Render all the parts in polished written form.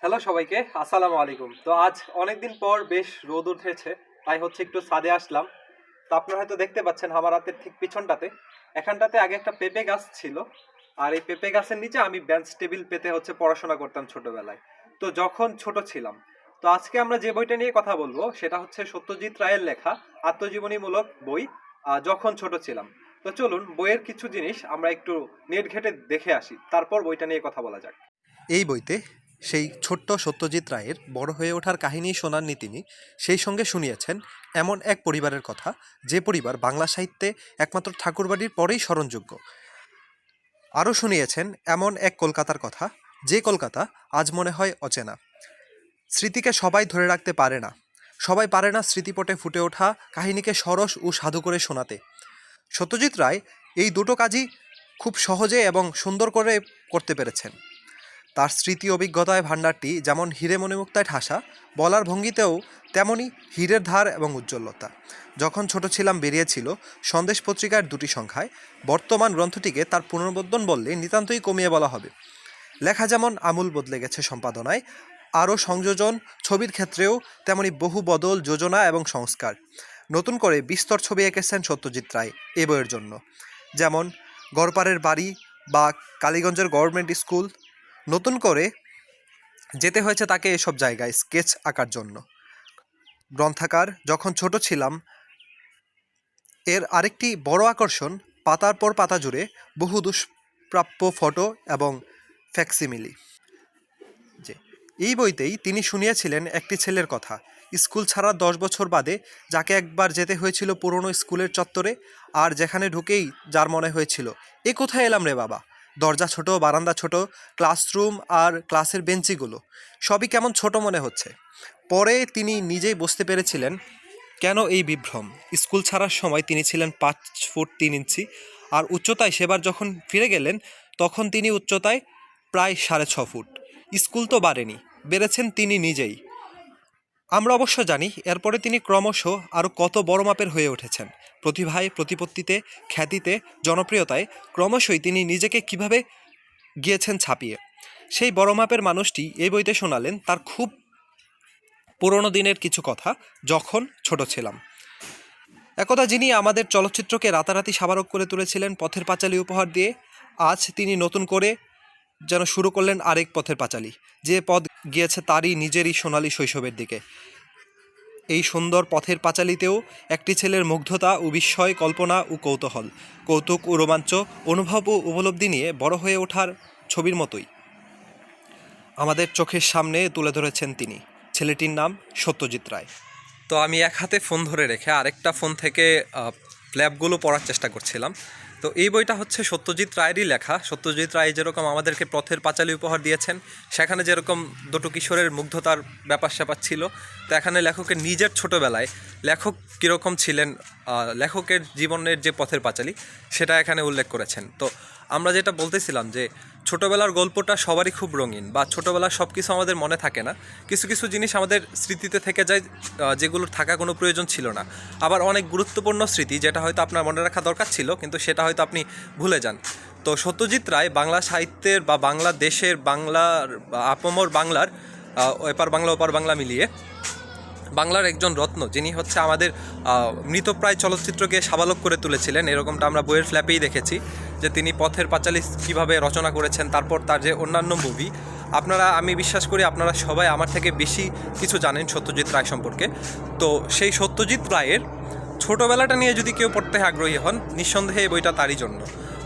Hello সবাইকে, আসসালামু আলাইকুম। তো আজ অনেকদিন পর বেশ রোদ উঠেছে, তাই হচ্ছে একটু ছাদে আসলাম। তো আপনারা হয়তো দেখতে পাচ্ছেন আমার হাতের ঠিক পিছনটাতে, এখানটাতে আগে একটা পেঁপে গাছ ছিল। আর এই পেঁপে গাছের নিচে আমি বেঞ্চ টেবিল পেতে হচ্ছে পড়াশোনা করতাম ছোটবেলায়। তো যখন ছোট ছিলাম, তো আজকে আমরা যে বইটা নিয়ে কথা বলবো সেটা হচ্ছে সত্যজিৎ রায়ের লেখা আত্মজীবনীমূলক বই যখন ছোট ছিলাম। তো চলুন বইয়ের কিছু জিনিস আমরা একটু নেট ঘেটে দেখে আসি, তারপর বইটা নিয়ে কথা বলা যাক। এই বইতে সেই ছোট্ট সত্যজিৎ রায়ের বড় হয়ে ওঠার কাহিনী শোনাননি তিনি, সেই সঙ্গে শুনিয়েছেন এমন এক পরিবারের কথা, যে পরিবার বাংলা সাহিত্যে একমাত্র ঠাকুরবাড়ির পরেই স্মরণযোগ্য। আরও শুনিয়েছেন এমন এক কলকাতার কথা, যে কলকাতা আজ মনে হয় অচেনা। স্মৃতিকে সবাই ধরে রাখতে পারে না, সবাই পারে না স্মৃতিপটে ফুটে ওঠা কাহিনীকে সরস ও সাধু করে শোনাতে। সত্যজিৎ রায় এই দুটো কাজই খুব সহজে এবং সুন্দর করে করতে পেরেছেন। তার স্মৃতি অভিজ্ঞতায় ভাণ্ডারটি যেমন হীরে মণিমুক্তায় ঠাসা, বলার ভঙ্গিতেও তেমনই হীরের ধার এবং উজ্জ্বলতা। যখন ছোট ছিলাম বেরিয়েছিল সন্দেশ পত্রিকার দুটি সংখ্যায়। বর্তমান গ্রন্থটিকে তার পুনর্বর্ধন বললে নিতান্তই কমিয়ে বলা হবে। লেখা যেমন আমূল বদলে গেছে সম্পাদনায়, আরও সংযোজন, ছবির ক্ষেত্রেও তেমনি বহু বদল, যোজনা এবং সংস্কার। নতুন করে বিস্তর ছবি এঁকেছেন সত্যজিৎ রায় এ বইয়ের জন্য, যেমন গড়পাড়ের বাড়ি বা কালীগঞ্জের গভর্নমেন্ট স্কুল। নতুন করে যেতে হয়েছে তাকে এসব জায়গায় স্কেচ আঁকার জন্য। গ্রন্থাকার যখন ছোট ছিলাম এর আরেকটি বড় আকর্ষণ, পাতার পর পাতা জুড়ে বহু দুষ্প্রাপ্য ফটো এবং ফ্যাক্সিমিলি। যে এই বইতেই তিনি শুনিয়েছিলেন একটি ছেলের কথা, স্কুল ছাড়ার 10 বছর বাদে, যাকে একবার যেতে হয়েছিল পুরনো স্কুলের চত্বরে, আর যেখানে ঢুকেই যার মনে হয়েছিল, এ কোথায় এলাম রে বাবা। দরজা ছোট, বারান্দা ছোট, ক্লাসরুম আর ক্লাসের বেঞ্চিগুলো সবই কেমন ছোট মনে হচ্ছে। পরে তিনি নিজেই বুঝতে পেরেছিলেন কেন এই বিভ্রম। স্কুল ছাড়ার সময় তিনি ছিলেন 5 ফুট 3 ইঞ্চি, আর উচ্চতায় সেবার যখন ফিরে গেলেন তখন তিনি উচ্চতায় প্রায় 6.5 ফুট। স্কুল তো বাড়েনি, বেড়েছেন তিনি নিজেই। আমরা অবশ্য জানি এরপরে তিনি ক্রমশ আরও কত বড় মাপের হয়ে উঠেছেন। প্রতিভায়, প্রতিপত্তিতে, খ্যাতিতে, জনপ্রিয়তায় ক্রমশই তিনি নিজেকে কিভাবে গিয়েছেন ছাপিয়ে। সেই বড় মাপের মানুষটি এই বইতে শোনালেন তার খুব পুরনো দিনের কিছু কথা, যখন ছোট ছিলাম। একদা যিনি আমাদের চলচ্চিত্রকে রাতারাতি সাবারক করে তুলেছিলেন পথের পাঁচালী উপহার দিয়ে, আজ তিনি নতুন করে যেন শুরু করলেন আরেক পথের পাঁচালী, যে পথ গিয়েছে তারই নিজেরই সোনালী শৈশবের দিকে। এই সুন্দর পথের পাঁচালীতেও একটি ছেলের মুগ্ধতা ও বিস্ময়, কল্পনা ও কৌতূহল, কৌতুক ও রোমাঞ্চ, অনুভব ও উপলব্ধি নিয়ে বড় হয়ে ওঠার ছবির মতোই আমাদের চোখের সামনে তুলে ধরেছেন তিনি। ছেলেটির নাম সত্যজিৎ রায়। তো আমি এক হাতে ফোন ধরে রেখে আরেকটা ফোন থেকে ল্যাবগুলো পড়ার চেষ্টা করছিলাম। তো এই বইটা হচ্ছে সত্যজিৎ রায়েরই লেখা। সত্যজিৎ রায় যেরকম আমাদেরকে পথের পাঁচালী উপহার দিয়েছেন, সেখানে যেরকম দুটো কিশোরের মুগ্ধতার ব্যাপার স্যাপার ছিল, তো এখানে লেখকের নিজের ছোটোবেলায় লেখক কীরকম ছিলেন, লেখকের জীবনের যে পথের পাঁচালী সেটা এখানে উল্লেখ করেছেন। তো আমরা যেটা বলতেছিলাম যে ছোটোবেলার গল্পটা সবারই খুব রঙিন, বা ছোটোবেলার সব কিছু আমাদের মনে থাকে না, কিছু কিছু জিনিস আমাদের স্মৃতিতে থেকে যায় যেগুলোর থাকা কোনো প্রয়োজন ছিল না। আবার অনেক গুরুত্বপূর্ণ স্মৃতি যেটা হয়তো আপনার মনে রাখা দরকার ছিল, কিন্তু সেটা হয়তো আপনি ভুলে যান। তো সত্যজিৎ রায় বাংলা সাহিত্যের বা বাংলাদেশের, বাংলার আপামর বাংলার এপার বাংলা ওপার বাংলা মিলিয়ে বাংলার একজন রত্ন, যিনি হচ্ছে আমাদের মৃতপ্রায় চলচ্চিত্রকে সাবালক করে তুলেছিলেন। এরকমটা আমরা বইয়ের ফ্ল্যাপেই দেখেছি যে তিনি পথের পাঁচালী কীভাবে রচনা করেছেন, তারপর তার যে অন্যান্য মুভি। আমি বিশ্বাস করি আপনারা সবাই আমার থেকে বেশি কিছু জানেন সত্যজিৎ রায় সম্পর্কে। তো সেই সত্যজিৎ রায়ের ছোটোবেলাটা নিয়ে যদি কেউ পড়তে আগ্রহী হন, নিঃসন্দেহে এই বইটা তারই জন্য।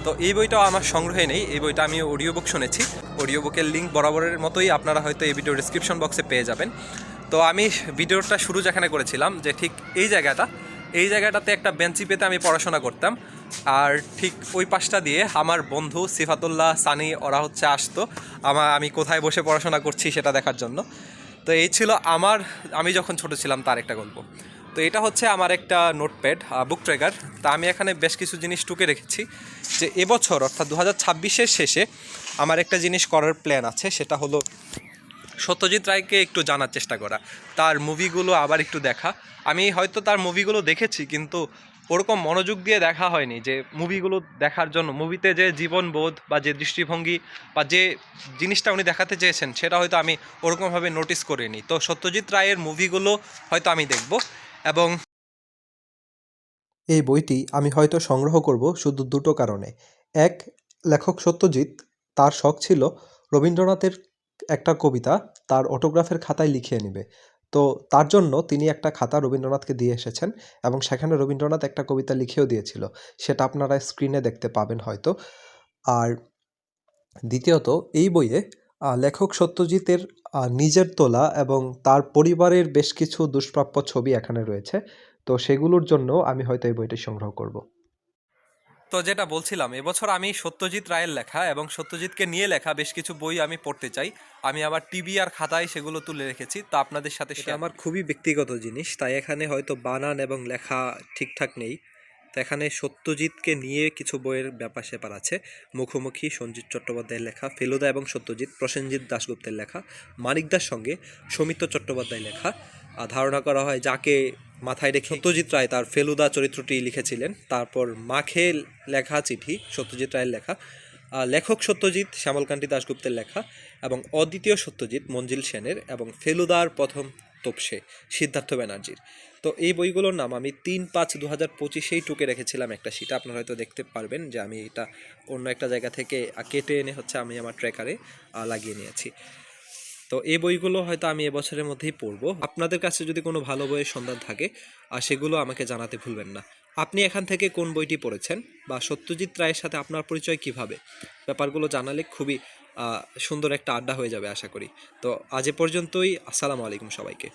তো এই বইটাও আমার সংগ্রহে নেই, এই বইটা আমি অডিও বুক শুনেছি। অডিও বুকের লিঙ্ক বরাবরের মতোই আপনারা হয়তো এই ভিডিও ডিসক্রিপশন বক্সে পেয়ে যাবেন। তো আমি ভিডিওটা শুরু যেখানে করেছিলাম, যে ঠিক এই জায়গাটাতে একটা বেঞ্চি পেতে আমি পড়াশোনা করতাম, আর ঠিক ওই পাশটা দিয়ে আমার বন্ধু সিফাতুল্লাহ, সানি ওরা হচ্ছে আসতো আমি কোথায় বসে পড়াশোনা করছি সেটা দেখার জন্য। তো এই ছিল আমি যখন ছোট ছিলাম তার একটা গল্প। তো এটা হচ্ছে আমার একটা নোটপ্যাড, বুক ট্র্যাকার। তা আমি এখানে বেশ কিছু জিনিস টুকে রেখেছি, যে এবছর অর্থাৎ 2026-এর শেষে আমার একটা জিনিস করার প্ল্যান আছে, সেটা হলো সত্যজিৎ রায়কে একটু জানার চেষ্টা করা, তার মুভিগুলো আবার একটু দেখা। আমি হয়তো তার মুভিগুলো দেখেছি, কিন্তু ওরকম মনোযোগ দিয়ে দেখা হয়নি যে মুভিগুলো দেখার জন্য মুভিতে যে জীবনবোধ বা যে দৃষ্টিভঙ্গি বা যে জিনিসটা উনি দেখাতে চেয়েছেন সেটা হয়তো আমি ওরকমভাবে নোটিস করিনি। তো সত্যজিৎ রায়ের মুভিগুলো হয়তো আমি দেখব। এবং এই বইটি আমি হয়তো সংগ্রহ করব শুধু দুটো কারণে। এক, লেখক সত্যজিৎ তার শখ ছিল রবীন্দ্রনাথের একটা কবিতা তার অটোগ্রাফের খাতায় লিখিয়ে নেবে। তো তার জন্য তিনি একটা খাতা রবীন্দ্রনাথকে দিয়ে এসেছেন এবং সেখানে রবীন্দ্রনাথ একটা কবিতা লিখেও দিয়েছিল। সেটা আপনারা স্ক্রিনে দেখতে পাবেন হয়তো। আর দ্বিতীয়ত, এই বইয়ে লেখক সত্যজিতের নিজের তোলা এবং তার পরিবারের বেশ কিছু দুষ্প্রাপ্য ছবি এখানে রয়েছে। তো সেগুলোর জন্য আমি হয়তো এই বইটি সংগ্রহ করব। তো যেটা বলছিলাম, এবছর আমি সত্যজিৎ রায়ের লেখা এবং সত্যজিৎকে নিয়ে লেখা বেশ কিছু বই আমি পড়তে চাই। আমি আবার টিভি আর খাতায় সেগুলো তুলে রেখেছি, তো আপনাদের সাথে এটা আমার খুবই ব্যক্তিগত জিনিস, তাই এখানে হয়তো বানান এবং লেখা ঠিকঠাক নেই। তো এখানে সত্যজিৎকে নিয়ে কিছু বইয়ের ব্যাপার স্যাপার আছে। মুখোমুখি সঞ্জিত চট্টোপাধ্যায়ের লেখা, ফেলুদা এবং সত্যজিৎ প্রসেনজিৎ দাশগুপ্তের লেখা, মানিকদার সঙ্গে সৌমিত্র চট্টোপাধ্যায় লেখা। ধারণা করা হয় যাকে মাথায় রেখে সত্যজিৎ রায় তার ফেলুদা চরিত্রটি লিখেছিলেন। তারপর মাখে লেখা চিঠি সত্যজিৎ রায়ের লেখা, লেখক সত্যজিৎ শ্যামলকান্তি দাশগুপ্তের লেখা, এবং অদ্বিতীয় সত্যজিৎ মঞ্জিল সেনের, এবং ফেলুদার প্রথম তোপসে সিদ্ধার্থ ব্যানার্জির। তো এই বইগুলোর নাম আমি 3/5/2025 টুকে রেখেছিলাম একটা শিটে। আপনারা হয়তো দেখতে পারবেন যে আমি এটা অন্য একটা জায়গা থেকে কেটে এনে হচ্ছে আমি আমার ট্র্যাকারে লাগিয়ে নিয়েছি। তো এই বইগুলো হয়তো আমি এবছরের মধ্যেই পড়বো। আপনাদের কাছে যদি কোনো ভালো বইয়ের সন্ধান থাকে সেগুলো আমাকে জানাতে ভুলবেন না। আপনি এখান থেকে কোন বইটি পড়েছেন বা সত্যজিৎ রায়ের সাথে আপনার পরিচয় কিভাবে, ব্যাপারগুলো জানালে খুবই সুন্দর একটা আড্ডা হয়ে যাবে আশা করি। তো আজ এ পর্যন্তই। আসসালামু আলাইকুম সবাইকে।